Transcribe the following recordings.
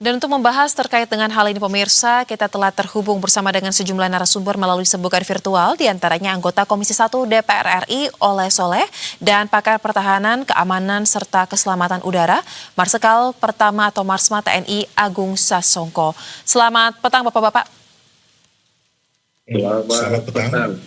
Dan untuk membahas terkait dengan hal ini pemirsa, kita telah terhubung bersama dengan sejumlah narasumber melalui sambungan virtual, diantaranya anggota Komisi 1 DPR RI Oleh Soleh dan pakar pertahanan, keamanan, serta keselamatan udara, Marsikal Pertama atau Marsma TNI Agung Sasongko. Selamat petang Bapak-Bapak. Selamat petang.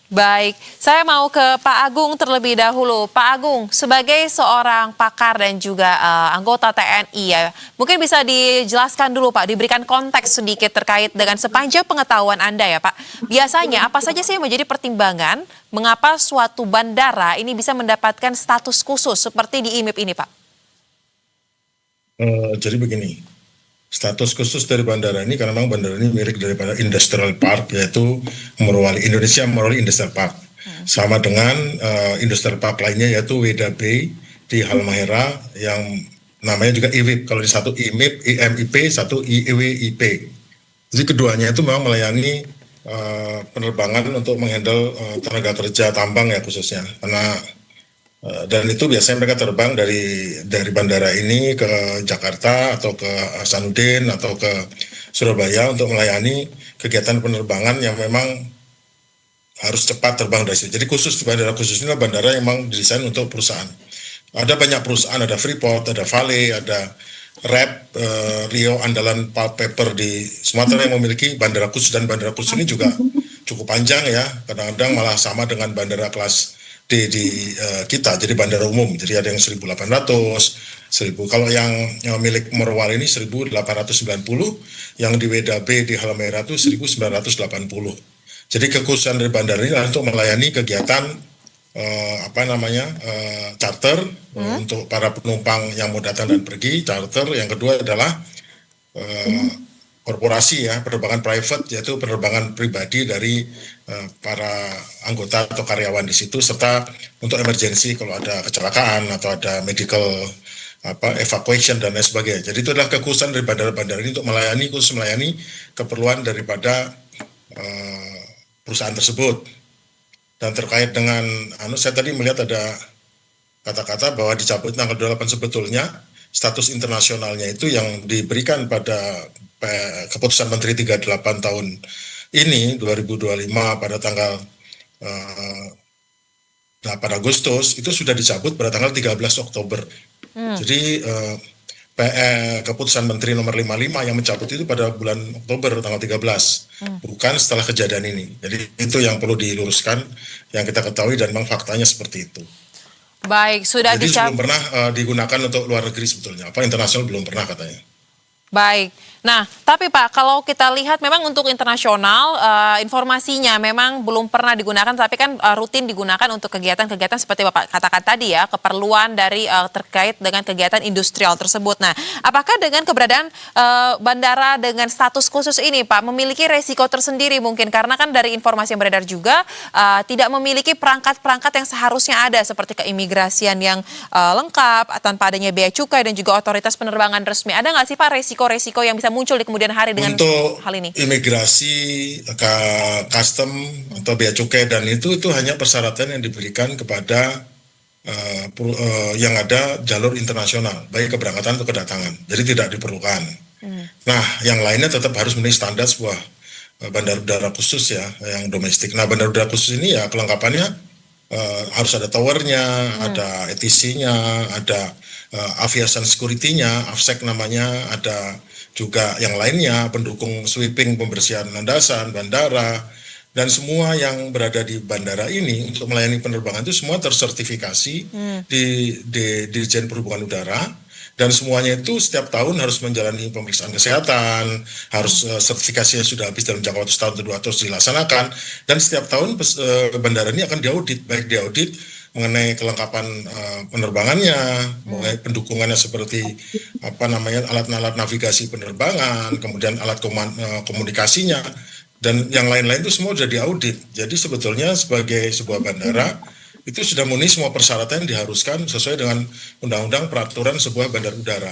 Baik, saya mau ke Pak Agung terlebih dahulu. Pak Agung, sebagai seorang pakar dan juga anggota TNI ya, mungkin bisa dijelaskan dulu Pak, diberikan konteks sedikit terkait dengan sepanjang pengetahuan Anda ya Pak. Biasanya apa saja sih yang menjadi pertimbangan mengapa suatu bandara ini bisa mendapatkan status khusus seperti di IMIP ini Pak? Jadi begini. Status khusus dari bandara ini karena memang bandara ini milik daripada Industrial Park, yaitu Indonesia Morowali Industrial Park. Sama dengan Industrial Park lainnya yaitu Weda Bay di Halmahera yang namanya juga IWIP. Kalau di satu IMIP, IMIP, satu IWIP. Jadi keduanya itu memang melayani penerbangan untuk menghandle tenaga kerja tambang ya khususnya. Dan itu biasanya mereka terbang dari bandara ini ke Jakarta atau ke Hasanuddin atau ke Surabaya untuk melayani kegiatan penerbangan yang memang harus cepat terbang dari situ. Jadi bandara khusus ini adalah bandara yang memang didesain untuk perusahaan. Ada banyak perusahaan, ada Freeport, ada Vale, ada RAP, Rio Andalan Pulp Paper di Sumatera yang memiliki bandara khusus, dan bandara khusus ini juga cukup panjang ya, kadang-kadang malah sama dengan bandara kelas di kita, jadi bandara umum. Jadi ada yang 1.800, 1.000. Kalau yang milik Morowali ini 1.890, yang di Weda Bay di Halmahera itu 1.980. Jadi kekhususan dari bandara ini adalah untuk melayani kegiatan charter untuk para penumpang yang mau datang dan pergi, charter. Yang kedua adalah korporasi ya, penerbangan private, yaitu penerbangan pribadi dari para anggota atau karyawan di situ, serta untuk emergency kalau ada kecelakaan atau ada medical evacuation dan lain sebagainya. Jadi itu adalah kekhususan dari bandara-bandara ini untuk khusus melayani keperluan daripada perusahaan tersebut. Dan terkait dengan saya tadi melihat ada kata-kata bahwa dicabut tanggal 28 sebetulnya status internasionalnya itu yang diberikan pada keputusan Menteri 38 tahun ini 2025 pada tanggal 8 Agustus itu sudah dicabut pada tanggal 13 Oktober. Jadi keputusan Menteri nomor 55 yang mencabut itu pada bulan Oktober tanggal 13, bukan setelah kejadian ini. Jadi itu yang perlu diluruskan, yang kita ketahui, dan memang faktanya seperti itu. Baik, sudah jadi belum pernah digunakan untuk luar negeri sebetulnya, internasional belum pernah katanya. Baik. Nah, tapi Pak, kalau kita lihat memang untuk internasional informasinya memang belum pernah digunakan, tapi kan rutin digunakan untuk kegiatan-kegiatan seperti Bapak katakan tadi ya, keperluan dari terkait dengan kegiatan industrial tersebut. Nah, apakah dengan keberadaan bandara dengan status khusus ini Pak memiliki resiko tersendiri mungkin, karena kan dari informasi yang beredar juga tidak memiliki perangkat-perangkat yang seharusnya ada seperti keimigrasian yang lengkap tanpa adanya bea cukai dan juga otoritas penerbangan resmi. Ada nggak sih Pak resiko-resiko yang bisa muncul di kemudian hari dengan untuk hal ini? Imigrasi, custom atau bea cukai dan itu hanya persyaratan yang diberikan kepada yang ada jalur internasional, baik keberangkatan atau kedatangan. Jadi tidak diperlukan. Nah, yang lainnya tetap harus memenuhi standar sebuah bandar udara khusus ya, yang domestik. Nah, bandar udara khusus ini ya kelengkapannya harus ada towernya, ada ATC-nya, ada aviation security-nya, AFSEC namanya, ada juga yang lainnya, pendukung sweeping, pembersihan landasan, bandara, dan semua yang berada di bandara ini untuk melayani penerbangan itu semua tersertifikasi di Dirjen Perhubungan Udara, dan semuanya itu setiap tahun harus menjalani pemeriksaan kesehatan, harus sertifikasinya sudah habis dalam jangka waktu setahun atau 2 tahun dilaksanakan, dan setiap tahun bandara ini akan diaudit, baik diaudit mengenai kelengkapan penerbangannya, mengenai pendukungannya seperti alat-alat navigasi penerbangan, kemudian alat komunikasinya, dan yang lain-lain itu semua sudah diaudit. Jadi sebetulnya sebagai sebuah bandara itu sudah memenuhi semua persyaratan yang diharuskan sesuai dengan undang-undang peraturan sebuah bandar udara.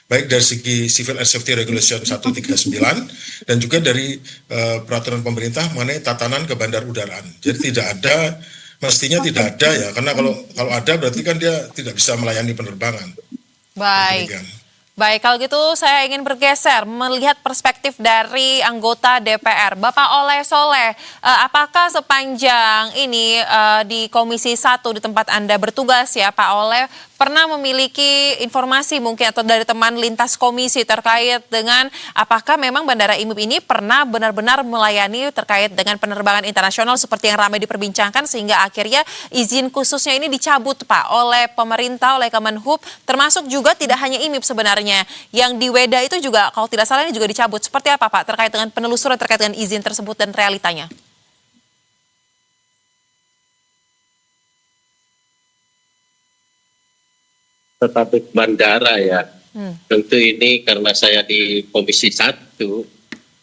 Baik dari segi Civil Air Safety Regulation 139 dan juga dari peraturan pemerintah mengenai tatanan kebandar udaraan. Jadi mestinya tidak ada ya, karena kalau ada berarti kan dia tidak bisa melayani penerbangan. Baik. Baik, kalau gitu saya ingin bergeser melihat perspektif dari anggota DPR. Bapak Oleh Soleh, apakah sepanjang ini di Komisi 1 di tempat Anda bertugas ya Pak Oleh, pernah memiliki informasi mungkin atau dari teman lintas komisi terkait dengan apakah memang Bandara IMIP ini pernah benar-benar melayani terkait dengan penerbangan internasional seperti yang ramai diperbincangkan sehingga akhirnya izin khususnya ini dicabut Pak oleh pemerintah, oleh Kemenhub, termasuk juga tidak hanya IMIP sebenarnya. Yang di Weda itu juga kalau tidak salah ini juga dicabut. Seperti apa Pak terkait dengan penelusuran terkait dengan izin tersebut dan realitanya? Tetapi bandara ya, tentu ini karena saya di Komisi 1,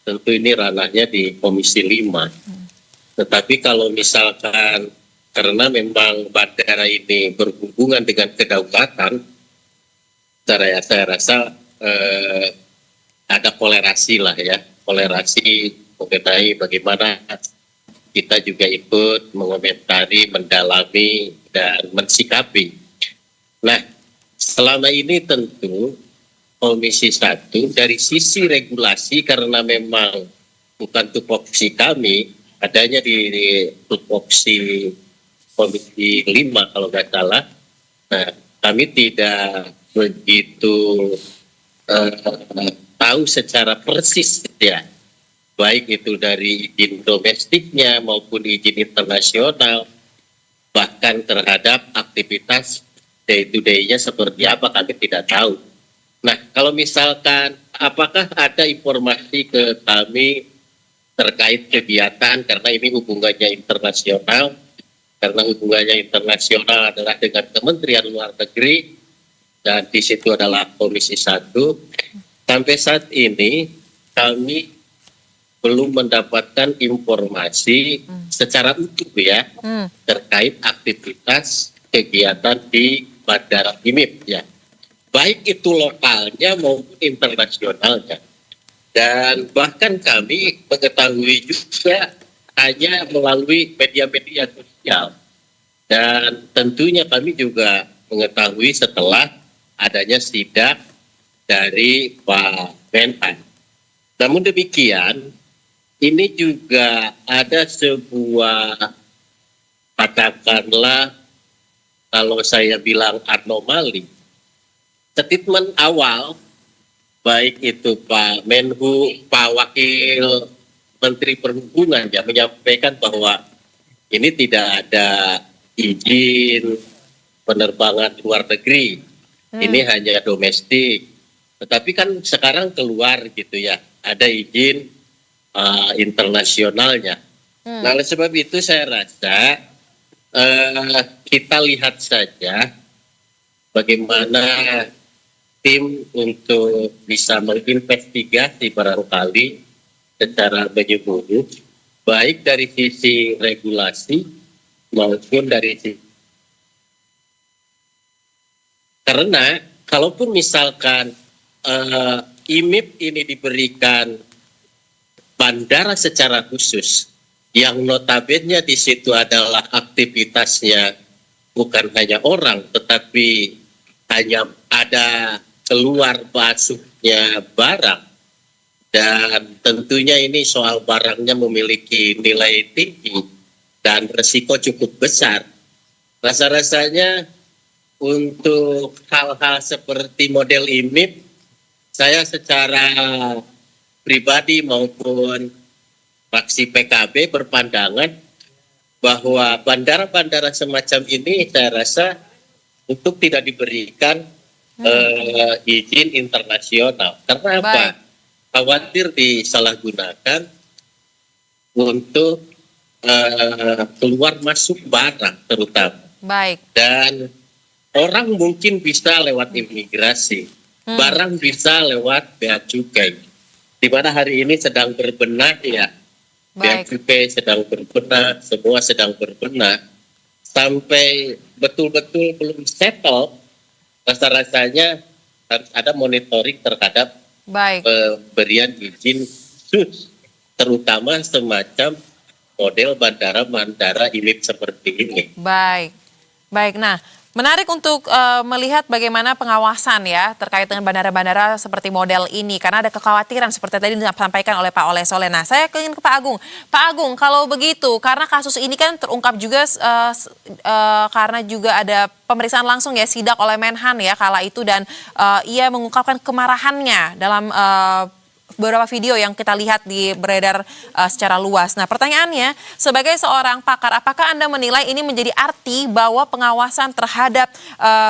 tentu ini ranahnya di Komisi 5. Tetapi kalau misalkan karena memang bandara ini berhubungan dengan kedaulatan, saya rasa ada kolerasi lah ya, kolerasi mengenai bagaimana kita juga ikut mengomentari, mendalami, dan mensikapi. Nah, selama ini tentu Komisi 1 dari sisi regulasi karena memang bukan tupoksi kami, adanya di tupoksi Komisi 5 kalau nggak salah. Nah, kami tidak begitu tahu secara persis ya, baik itu dari izin domestiknya maupun izin internasional, bahkan terhadap aktivitas day to day-nya seperti apa kami tidak tahu. Nah, kalau misalkan apakah ada informasi ke kami terkait kegiatan karena ini hubungannya internasional, karena hubungannya internasional adalah dengan Kementerian Luar Negeri, dan di situ adalah Komisi 1. Sampai saat ini kami belum mendapatkan informasi secara utuh ya terkait aktivitas kegiatan di Bandara IMIP ya, baik itu lokalnya maupun internasionalnya. Dan bahkan kami mengetahui juga hanya melalui media-media sosial, dan tentunya kami juga mengetahui setelah adanya sidak dari Pak Menhan. Namun demikian, ini juga ada sebuah, katakanlah kalau saya bilang anomali. Statement awal, baik itu Pak Menhu, Pak Wakil Menteri Perhubungan ya, menyampaikan bahwa ini tidak ada izin penerbangan luar negeri. Ini hanya domestik. Tetapi kan sekarang keluar gitu ya, ada izin internasionalnya. Nah, oleh sebab itu saya rasa kita lihat saja bagaimana tim untuk bisa menginvestigasi barangkali secara menyeluruh, baik dari sisi regulasi maupun dari sisi. Karena kalaupun misalkan IMIP ini diberikan bandara secara khusus, yang notabene di situ adalah aktivitasnya bukan hanya orang, tetapi hanya ada keluar masuknya barang, dan tentunya ini soal barangnya memiliki nilai tinggi dan resiko cukup besar. Rasa-rasanya untuk hal-hal seperti model IMIP, saya secara pribadi maupun fraksi PKB berpandangan bahwa bandara-bandara semacam ini saya rasa untuk tidak diberikan izin internasional. Karena apa? Khawatir disalahgunakan untuk keluar masuk barang terutama. Baik. Dan orang mungkin bisa lewat imigrasi, barang bisa lewat bea cukai. Di mana hari ini sedang berbenah ya, bea cukai sedang berbenah, semua sedang berbenah. Sampai betul-betul belum settle, rasa-rasanya harus ada monitoring terhadap pemberian izin khusus, terutama semacam model bandara-bandara IMIP seperti ini. Baik. Nah Menarik untuk melihat bagaimana pengawasan ya terkait dengan bandara-bandara seperti model ini karena ada kekhawatiran seperti tadi disampaikan oleh Pak Olesole. Nah, saya ingin ke Pak Agung. Pak Agung, kalau begitu karena kasus ini kan terungkap juga karena juga ada pemeriksaan langsung ya sidak oleh Menhan ya kala itu dan ia mengungkapkan kemarahannya dalam beberapa video yang kita lihat di beredar secara luas. Nah, pertanyaannya, sebagai seorang pakar, apakah Anda menilai ini menjadi arti bahwa pengawasan terhadap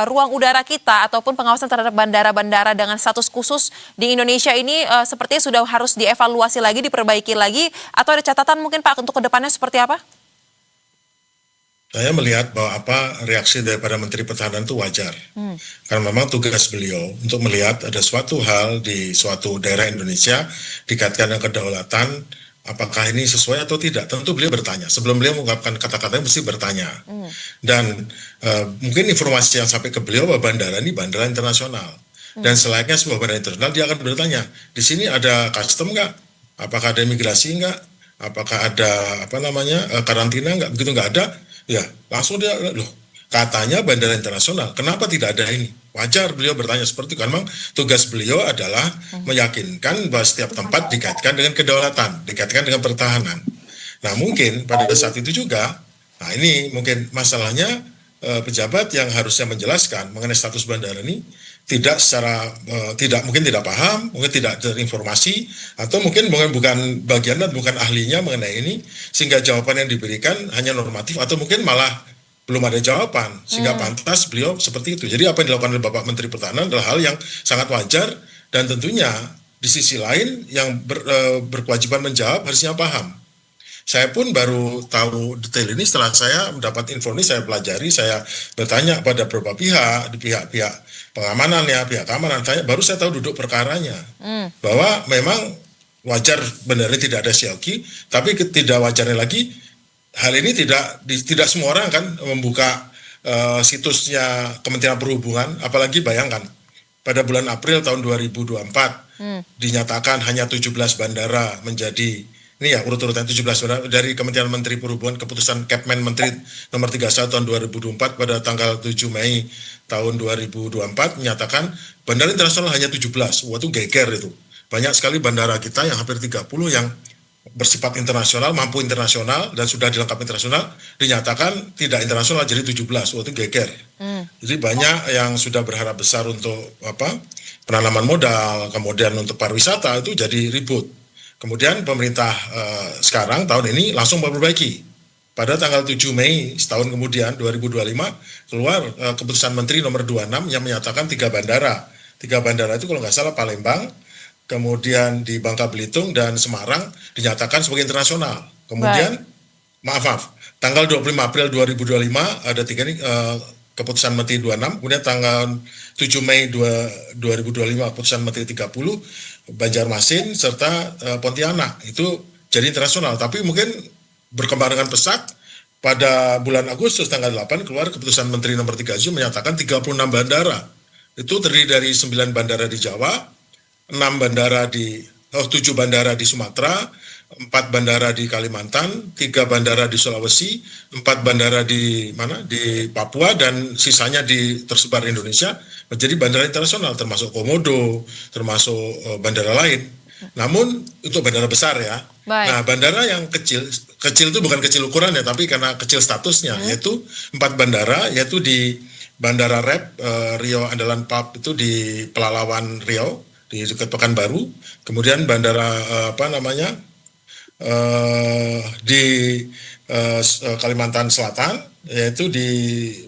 ruang udara kita ataupun pengawasan terhadap bandara-bandara dengan status khusus di Indonesia ini sepertinya sudah harus dievaluasi lagi, diperbaiki lagi, atau ada catatan mungkin Pak untuk kedepannya seperti apa? Saya melihat bahwa reaksi daripada Menteri Pertahanan itu wajar. Karena memang tugas beliau untuk melihat ada suatu hal di suatu daerah Indonesia dikaitkan dengan kedaulatan, apakah ini sesuai atau tidak. Tentu beliau bertanya. Sebelum beliau mengungkapkan kata-katanya mesti bertanya. Dan mungkin informasi yang sampai ke beliau bahwa bandara ini bandara internasional. Dan selayaknya sebuah bandara internasional dia akan bertanya, di sini ada custom nggak? Apakah ada imigrasi nggak? Apakah ada karantina nggak? Begitu nggak ada, ya langsung dia loh katanya bandara internasional, kenapa tidak ada ini? Wajar beliau bertanya seperti itu, karena memang tugas beliau adalah meyakinkan bahwa setiap tempat dikaitkan dengan kedaulatan, dikaitkan dengan pertahanan. Nah mungkin pada saat itu juga, nah ini mungkin masalahnya pejabat yang harusnya menjelaskan mengenai status bandara ini tidak secara mungkin tidak paham, mungkin tidak terinformasi, atau mungkin bukan bagian dan bukan ahlinya mengenai ini, sehingga jawaban yang diberikan hanya normatif atau mungkin malah belum ada jawaban, sehingga pantas beliau seperti itu. Jadi apa yang dilakukan oleh Bapak Menteri Pertahanan adalah hal yang sangat wajar, dan tentunya di sisi lain yang berkewajiban menjawab harusnya paham. Saya pun baru tahu detail ini setelah saya mendapat info ini, saya pelajari, saya bertanya pada beberapa pihak, di pihak-pihak pengamanan ya, pihak keamanan, baru saya tahu duduk perkaranya. Bahwa memang wajar benarnya tidak ada Xiaoqi, tapi tidak wajarnya lagi, hal ini tidak semua orang kan membuka situsnya Kementerian Perhubungan, apalagi bayangkan, pada bulan April tahun 2024, dinyatakan hanya 17 bandara menjadi, ini ya urut-urutan 17 bandara dari Kementerian Menteri Perhubungan, keputusan Kepmen Menteri nomor 31 tahun 2024 pada tanggal 7 Mei tahun 2024 menyatakan bandara internasional hanya 17. Wah itu geger itu. Banyak sekali bandara kita yang hampir 30 yang bersifat internasional, mampu internasional dan sudah dilengkapi internasional dinyatakan tidak internasional jadi 17. Wah itu geger. Jadi banyak yang sudah berharap besar untuk penanaman modal, kemudian untuk pariwisata itu jadi ribut. Kemudian pemerintah sekarang tahun ini langsung memperbaiki. Pada tanggal 7 Mei setahun kemudian 2025 keluar keputusan Menteri nomor 26 yang menyatakan 3 bandara. 3 bandara itu kalau nggak salah Palembang, kemudian di Bangka Belitung dan Semarang dinyatakan sebagai internasional. Kemudian maaf, tanggal 25 April 2025 ada 3 ini keputusan Menteri 26, kemudian tanggal 7 Mei 2025 keputusan Menteri 30 Banjarmasin serta Pontianak itu jadi internasional, tapi mungkin berkembang dengan pesat. Pada bulan Agustus tanggal 8 keluar keputusan Menteri nomor 37 menyatakan 36 bandara. Itu terdiri dari 9 bandara di Jawa, 7 bandara di Sumatera, 4 bandara di Kalimantan, 3 bandara di Sulawesi, 4 bandara di Papua, dan sisanya tersebar di Indonesia menjadi bandara internasional, termasuk Komodo, termasuk bandara lain. Namun itu bandara besar ya. Nah bandara yang kecil itu bukan kecil ukurannya, tapi karena kecil statusnya, yaitu 4 bandara, yaitu di Bandara Rep Riau Andalan Pub itu di Pelalawan Riau di dekat Pekanbaru, kemudian bandara di Kalimantan Selatan yaitu di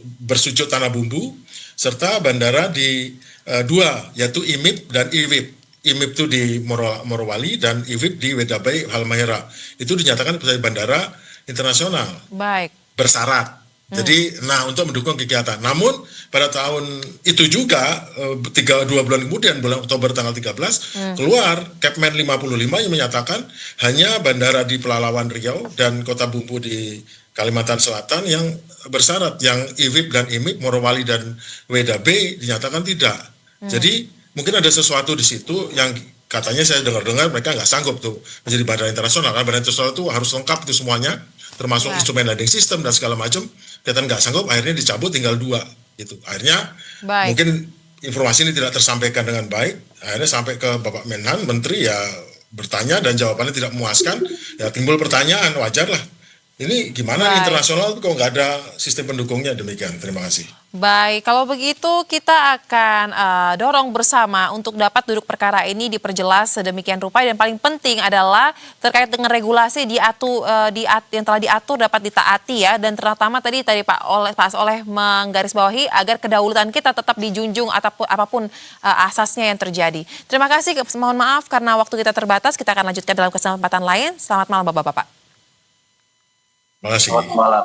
Bersujud Tanah Bumbu, serta bandara di 2 yaitu IMIP dan IWIP. IMIP itu di Morowali dan IWIP di Wedabai Halmahera. Itu dinyatakan sebagai bandara internasional. Baik. Bersyarat. Jadi, untuk mendukung kegiatan. Namun, pada tahun itu juga, 2 bulan kemudian, bulan Oktober tanggal 13, keluar Kepmen 55 yang menyatakan hanya bandara di Pelalawan Riau dan Kota Bumbu di Kalimantan Selatan yang bersyarat. Yang IWIP dan IMIP, Morowali dan Wedabai dinyatakan tidak. Jadi, mungkin ada sesuatu di situ yang katanya saya dengar-dengar mereka nggak sanggup tuh menjadi bandara internasional. Karena bandara internasional itu harus lengkap itu semuanya, termasuk instrumen landing system dan segala macam. Kelihatan nggak sanggup, akhirnya dicabut tinggal 2. Gitu. Akhirnya Baik. mungkin informasi ini tidak tersampaikan dengan baik, akhirnya sampai ke Bapak Menhan, Menteri ya bertanya dan jawabannya tidak memuaskan, ya timbul pertanyaan, wajar lah. Ini gimana Baik. internasional kok nggak ada sistem pendukungnya, demikian. Terima kasih. Baik, kalau begitu kita akan dorong bersama untuk dapat duduk perkara ini diperjelas sedemikian rupa, dan paling penting adalah terkait dengan regulasi yang telah diatur dapat ditaati ya, dan terutama tadi Pak Soleh menggarisbawahi agar kedaulatan kita tetap dijunjung ataupun apapun asasnya yang terjadi. Terima kasih, mohon maaf karena waktu kita terbatas, kita akan lanjutkan dalam kesempatan lain. Selamat malam Bapak-bapak. Terima kasih. Selamat malam.